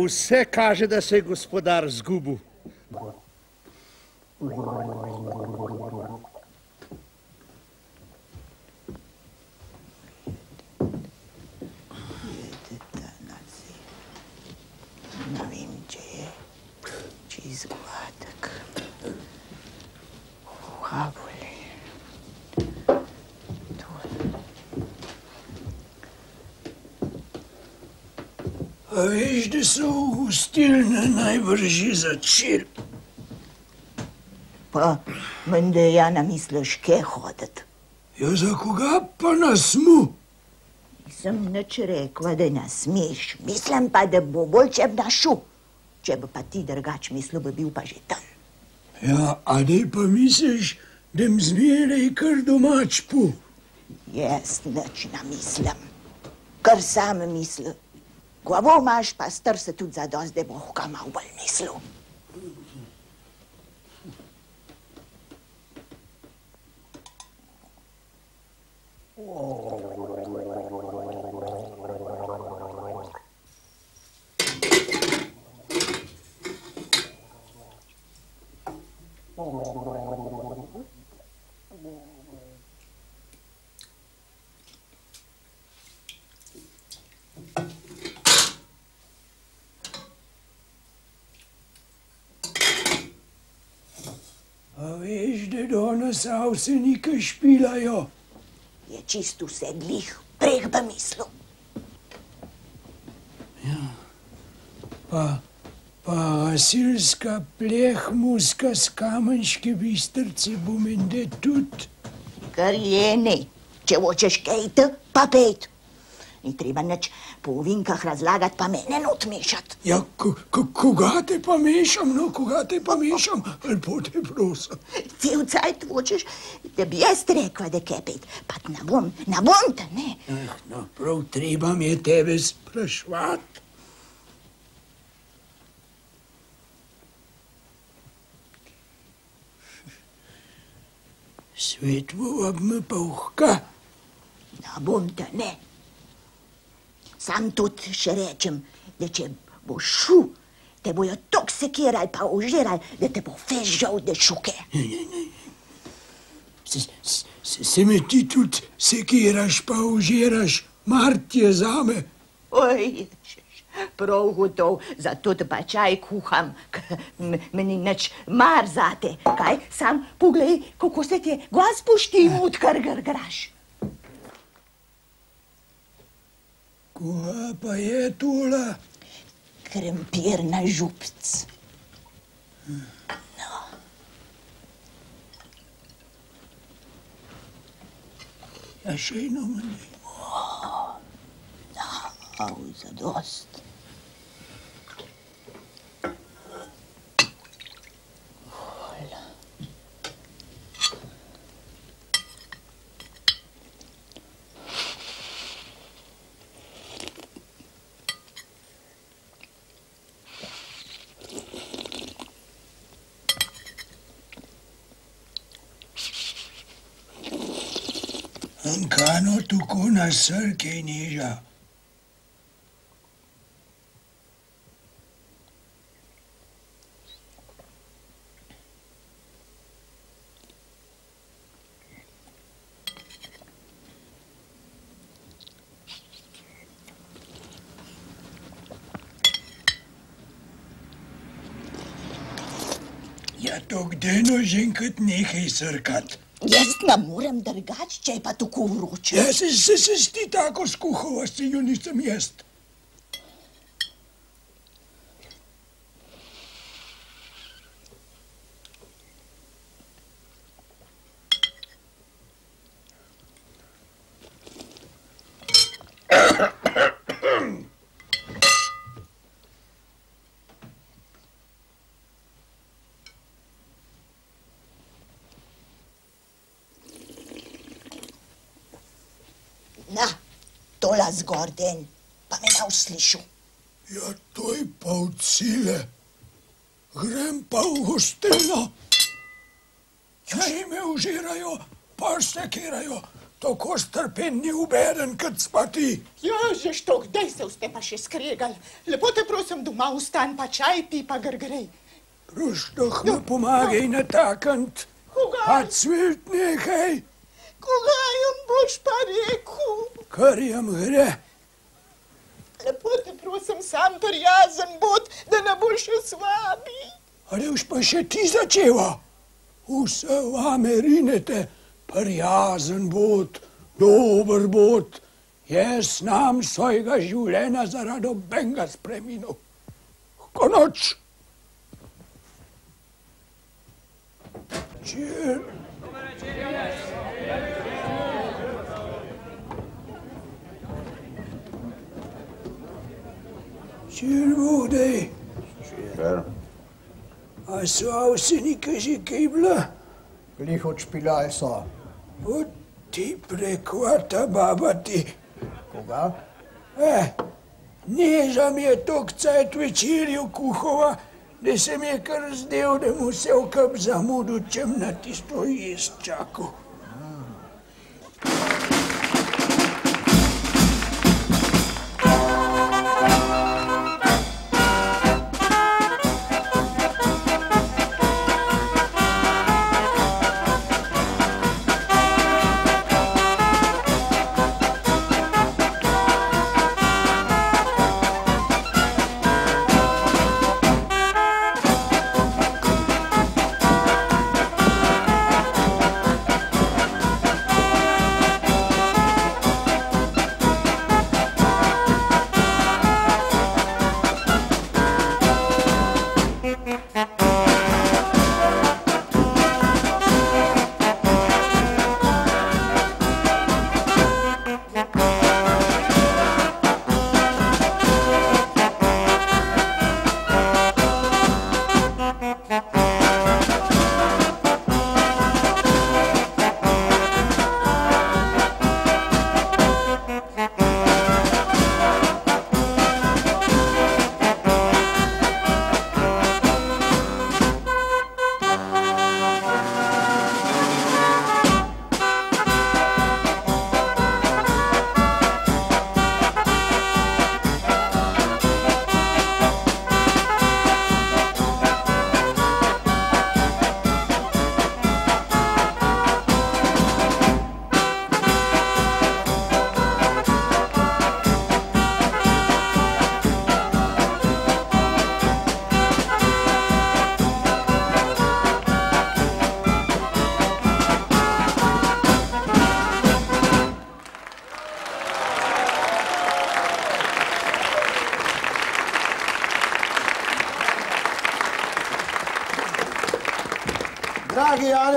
Vse kaže, da se je gospodar zgubil. Ne vem, če je čez gladek. Uhaboli. A veš, da so v gostilne najbrž že začeli? Pa menda ja namisliš, kje hoditi? Ja, za koga pa nasmu? Nisem nič rekla, da nas smeš. Mislim pa, da bo bolj, če bi našel. Če bi pa ti drugač mislil, bi bil pa že tam. Ja, a dej pa misliš, da m zmeraj kar domač pu? Jaz nič namislim. Kar sam misli. Glavo imaš, pa star se tudi zadost, da bo ga malo bolj mislil. A veš, da danes avsenike špilajo? Je čisto vse glih, preh bi mislil. Ja, pa gasilska plehmuska s Kamenške Bistrice bo menda tudi. Kar je ne. Če hočeš kejte, pa pejt. Ni treba nič po ovinkah razlagati, pa mene not mešati. Ja, koga te pa mešam, no, koga te pa mešam, lepo te prosim. Cel cajt hočeš, da bi jaz rekla, da kaj pejt, pa ne bom te, ne. No, prav treba mi je tebe sprašvati. Svetlo ob me pa uhka. Ne bom te, ne. Sam tudi še rečem, da če boš šel, te bojo tok sekirali pa užirali, da te bo fez žal, da šuke. Ne. Se me ti tudi sekiraš pa užiraš, mar ti je zame. Oj, prav gotov, zato te pa čaj kuham, me ni nič mar zate. Kaj, sam poglej, kako se ti glas pušti, odkar grgraš. Koga pa je tula? Krempir na župc. Așa-i numele. Auzi, dost. Încano tu cuna sărchei nija. Ja to gdeno ženkrat nehaj srkat. Jaz ne morem drgač, če je pa tako vroče. Ja se ti tako skuhova, se jo nisem jaz. Na, tola zgorden, pa me ne uslišu. Ja, to je pa v cile. Grem pa v gostilno. Naj me užirajo, pa sekirajo. Tako strpenni ubeden, kot spati. Ježiš, to kdaj se ste pa še skregali? Lepo te prosim, doma vstan, pa čaj pi, pa grgrej. Proštoh me pomagaj natakant. Koga? Pa cvilt nehaj. Koga jim boš pa rekel? Kar jim gre. Lepo te prosim, sam prijazen bod, da ne boš še svabi. Ali už pa še ti začeva? Vse vame rinete, prijazen bod, dober bod. Jaz znam svojega življenja zaradi obenga spreminil. Konoč. Čir. Čir Bogdej. Čir. A so avsenika že kaj bila? Glih odšpilali so. O ti prekvata baba ti. Koga? Neža mi je tok cajt večerjo kuhova, da se mi je kar zdel, da mu se v kap zamudu, čem na tisto jest čakal.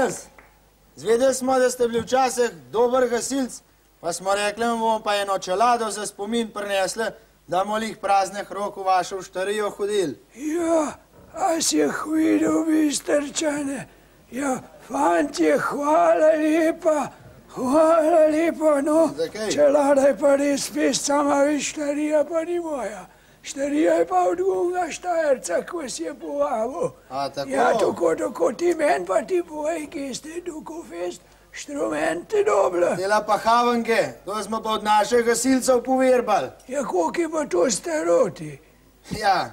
Janez, zvedeli smo, da ste bili včasih dober gasilc, pa smo rekli, da bomo pa eno čelado za spomin prinesli, da bomo lih praznih rok v vašo štarijo hodili. Ja, a si jih videl, vi starčane? Ja, fantje, hvala lepa, no. Zakaj? Čelada je pa res pest, sama veš, štarija pa ni moja. Štarija je pa odgovna Štajerca, ko si je povabil. A, tako? Ja, tako, ti men pa ti povej, kje ste tukaj fest, inštrumente dobila. Dela pa havenke, to smo pa od naših gasilcev poverbali. Ja, koliko je pa to staroti? Ja,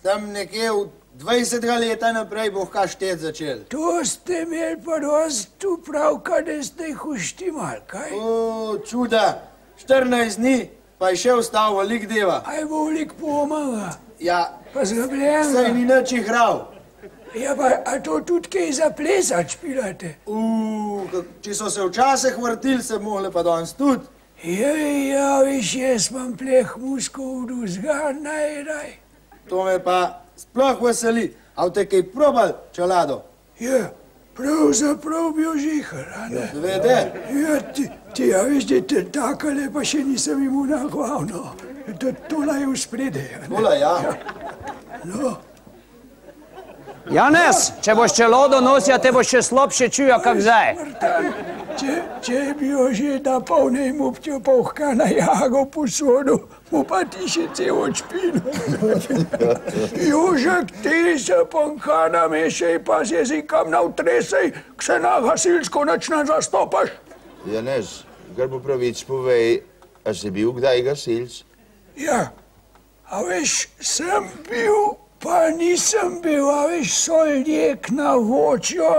tam nekje v 20 leta naprej boh kaj štet začel. To ste imeli pa dost upravka, da ste jih uštimal, kaj? O, čuda, 14 dni, pa je še ostal velik deva. A je bo velik pomaga? Ja, Pa zgrabljenga? saj ni nič igral. Ja, pa a to tudi kaj za plesat špilate? Če so se včasih vrtili, se mohli pa danes tudi. Ja, viš, jaz imam pleh muskov vzgan najraj. To me pa sploh veseli. A te kaj probal, čelado? Ja, pravzaprav bi ožihar, a ne? Zvede? Ja, ti, a veš, da te takale pa še nisem imu nahval, no. Tola je v sprede, a ne? Tola, ja. No, Janez, če boš čelodo nosil, te boš še slabše čuja, kak zdaj. Martan, če bi jo že na polnej muptjo povka na jago posodu, mu pa ti še cel odšpil. Jožek, ti se ponka namešaj, pa z jezikam navtresej, k se na gasilsko nič ne zastopaš. Janez, Grbopravic, povej, a si bil kdaj gasilc? Ja, a veš, sem bil, pa nisem bil, a veš, so ljek na vočjo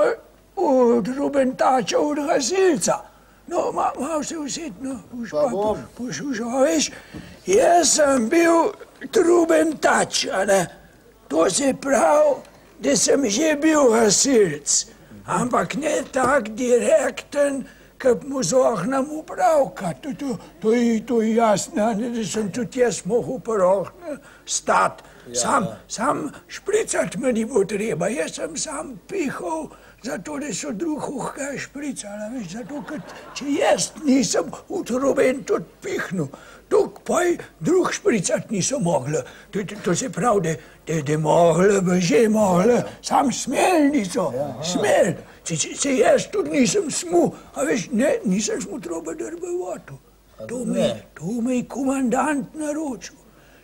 od Rubentača, od gasilca. No, malo se usetno, boš Pa bom. poslušal, a veš, jaz sem bil Rubentač, a ne? To se pravi, da sem že bil gasilc, ampak ne tak direkten, kad mu zohnam upravka. To je jasno, da sem tudi jaz mogel parohne stati. Sam špricat me ni bo treba, jaz sem sam pihal, zato da so drugo kaj špricala, veš, zato ker če jaz nisem v trobent odpihnil, tok pa je drug špricat niso mogli. To se pravi, da mogli bi že mogli, sam smel niso, smel. Če jaz tudi nisem smu, a veš, ne, nisem smu troba drbevotu. To me je komandant naročil.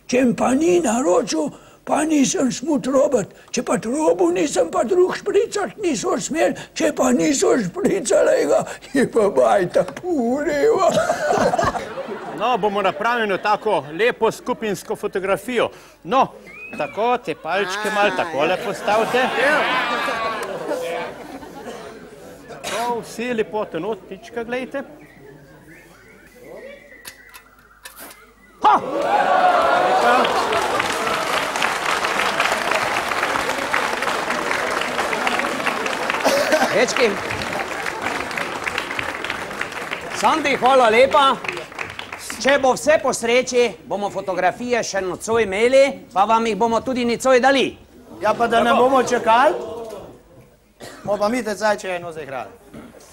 Če pa ni naročil, pa nisem smu trobat. Če pa trobu nisem, pa drug špricat niso smel. Če pa niso špricalega, je pa bajta pureva. No, bomo napravili tako lepo skupinsko fotografijo. No, tako, te palčke malo takole postavite. Tako, vsi lepote not, pička, gledajte. Ha! Dečki, Sandi, hvala lepa. Če bo vse po sreči, bomo fotografije še nocoj imeli, pa vam jih bomo tudi nicoj dali. Ja, pa da ne bomo čakali, bomo pa mi te zdaj če eno zaigrali.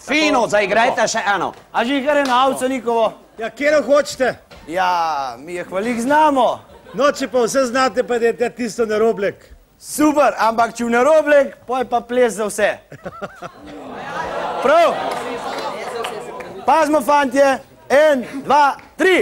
Fino, zaigrajte še eno. A že kar je na avco nikovo? Ja, kjero hočete? Ja, mi je hvalik znamo. No, če pa vse znate, pa dajte tisto na roblek. Super, ampak če v naroblek, poj pa ples za vse. Prav? Pazmo, fantje. 1, 2, 3.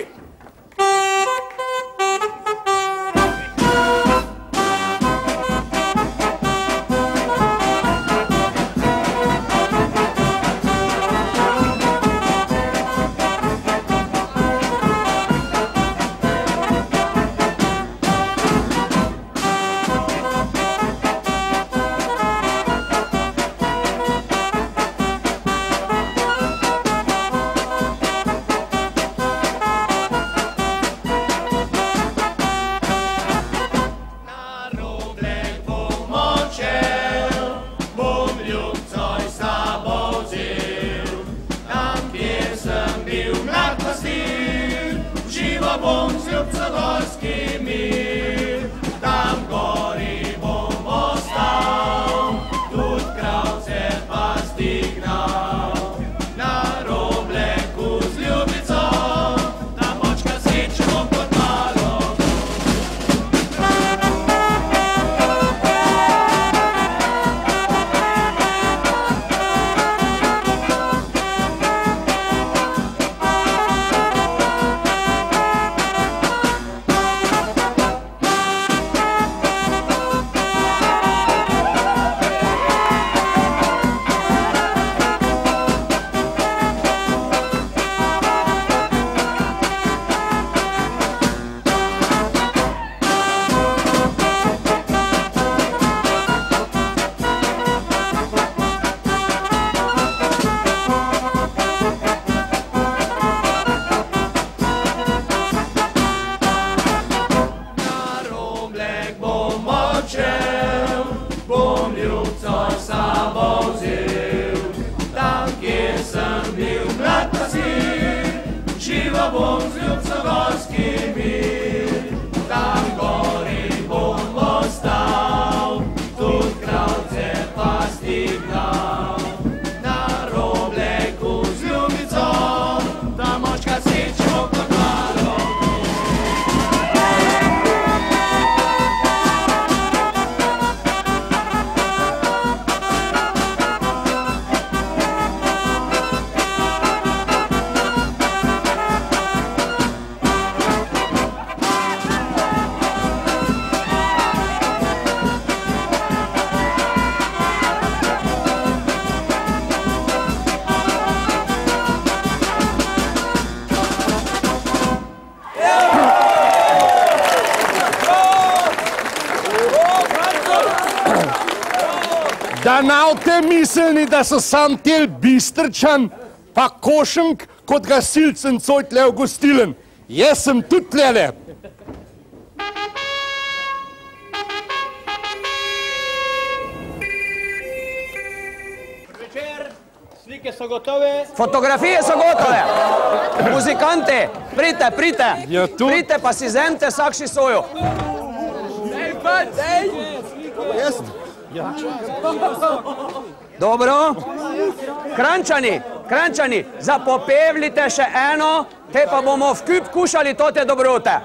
Da n-au mislili, da so sam tel Bistrčan, pa Košenk kot gasilc in cojtle v gostilen. Jaz sem tudi tlele. Večer, slike so gotove. Fotografije so gotove. Muzikante, pridite. Ja, tu. Pridite pa si zemte vsakši svojo. Dobro. Krančani, zapopevljite še eno, te pa bomo v kup kušali tote dobrote.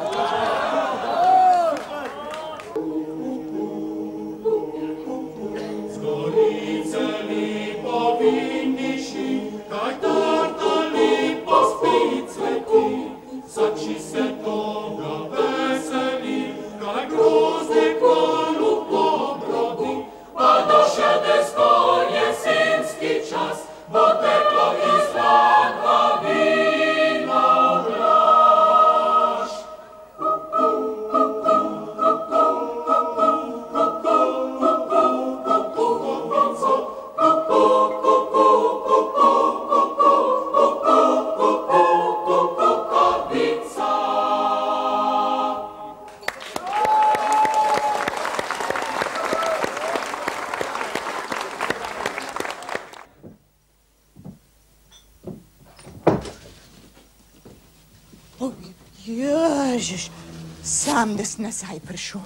Ježiš, sam des nazaj prišel.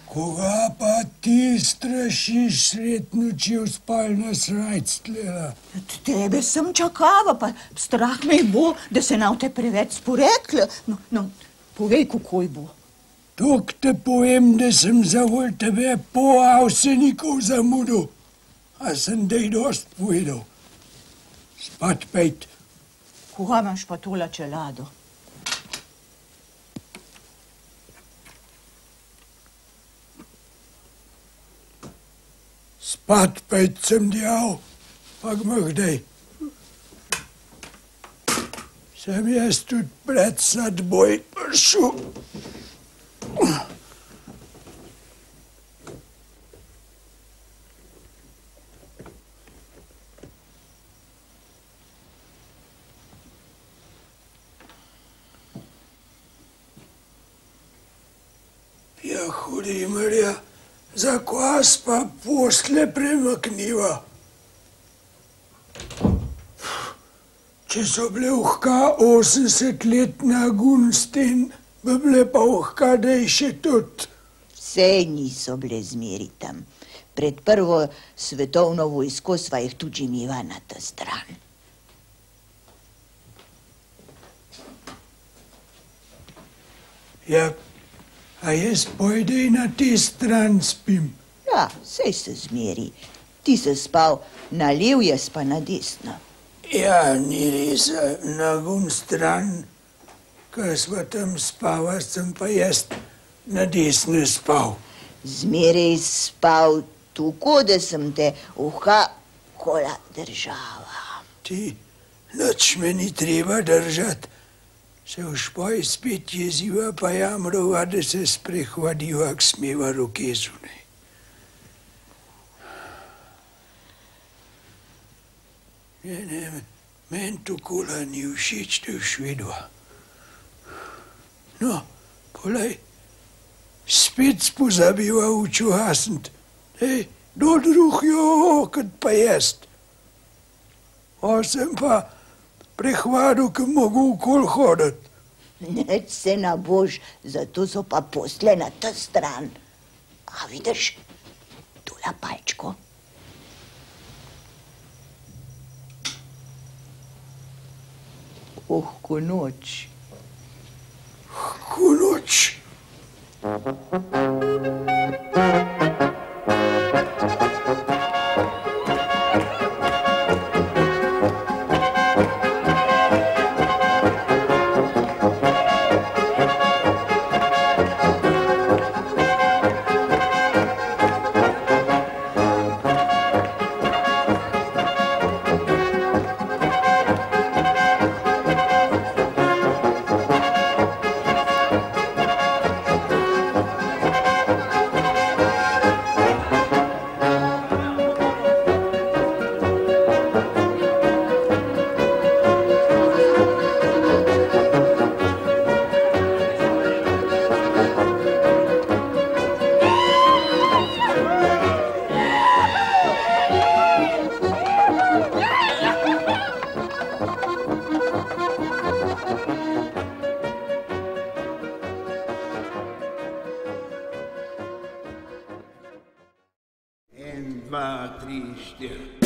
Koga pa ti strašiš sred noči v spalna srajc tlela? Tebe sem čakala, pa strah me bo, da se nam te preveč sporekla. No, povej, kako bo. Tok te povem, da sem zavol tebe po avsenikov zamudil. A sem dej dost povedal. Spat pejt. Koga imaš pa tola čelado? Spat pejt sem dejal, pa gmah dej. Sem jaz tudi pred sadboj prišel. Ja, hudi Marija, za kvas pa posle premakniva. Če so bile vhka 80 let na Gunsten, bi bile pa vhka dejše tudi. Vse niso bile zmeri tam. Pred prvo svetovno vojsko sva jih tudi imela na ta stran. Ja, a jaz pojdej na te stran spim. Ja, sej se zmeri. Ti se spal na lev, jaz pa na desno. Ja, ni res, na Gunstran, ko sva tam spava, sem pa jaz na desno spal. Zmeraj spal tako, da sem te uha kola držala. Ti, nič me ni treba držati. Se všpoj spet jeziva pa jamrova, da se sprehvadiva, k smeva roke zunaj. Ne, meni tokola ni všeč, da švedva. No, polej, spet spozabiva učuhasnit. Ej, do druh jo, kot pa jest. Sem pa prehvadu, ki mogu okol hoditi. Neč se nabož, zato so pa posle na ta stran. A vidiš, tula palčko. Ko noč. Ko noč. 3, 4.